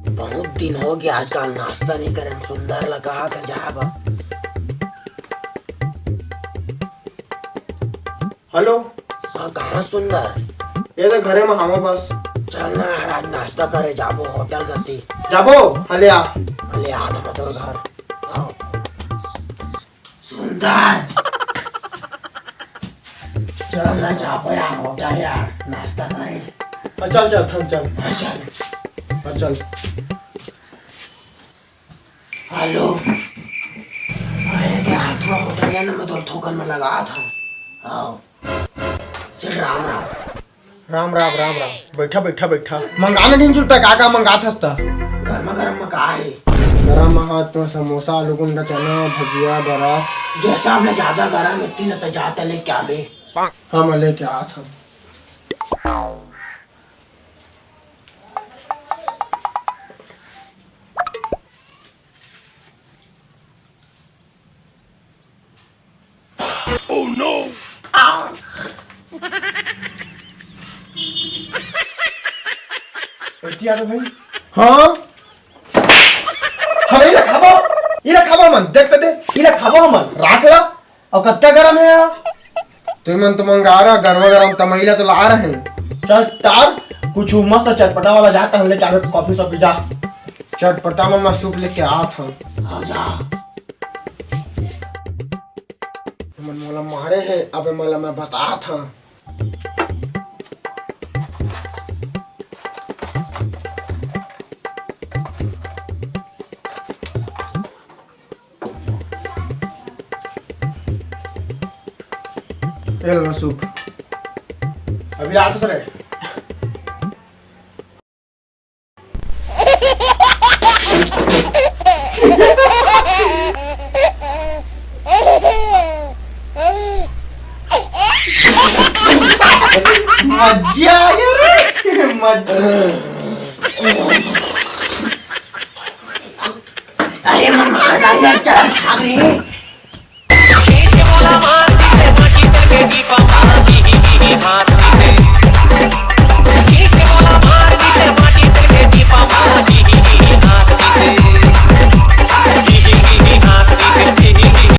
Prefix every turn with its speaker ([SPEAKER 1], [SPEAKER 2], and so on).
[SPEAKER 1] बहुत दिन हो गया आजकल नाश्ता नहीं करें। सुंदर लगा था जाब।
[SPEAKER 2] हेलो।
[SPEAKER 1] हाँ कहाँ सुंदर?
[SPEAKER 2] ये तो घरे में हम बस।
[SPEAKER 1] चल ना यार आज नाश्ता करे जाबो होटल गति।
[SPEAKER 2] जाबो हले आ।
[SPEAKER 1] अले आधा बतौर घर। आओ सुंदर चल ना जाबो यार होटल यार नाश्ता करे।
[SPEAKER 2] चल चल थम चल।
[SPEAKER 1] हाँ चल।
[SPEAKER 2] चल।
[SPEAKER 1] हेलो अरे क्या थोड़ा होटल है ना मैं तो ठोकर में लगा था। आओ चल राम राम।
[SPEAKER 2] राम राम राम राम। बैठा बैठा बैठा मंगाने दिन सुनता का मंगा था
[SPEAKER 1] गर्मा गर्म में का है?
[SPEAKER 2] गरम हाथ में समोसा आलू गुंडा चना भजिया बड़ा।
[SPEAKER 1] जैसा हमने ज्यादा गर्म इतनी न तो जाते ले क्या बे।
[SPEAKER 2] हम लेके आ था।
[SPEAKER 3] Oh no!
[SPEAKER 2] आ भाई। हाँ हम इला खाबो मन देख तो दे इला खाबो मन राख ला। और कत्ता गरम है यार तुम मन तो मंगा रहा गरम गरम तमैला तो ला रहे हैं। चल तार कुछ मस्त चटपटा वाला जाता हम लेके आवे कॉफी शॉप जा। चटपटा में मैं सूप लेके आ था।
[SPEAKER 1] आ जा
[SPEAKER 2] मन मोला मारे है अबे मोला मैं बता था। लो सूप अभी रात से रहे। मजा
[SPEAKER 1] अरे मन मार डाल यार चल भाग रे।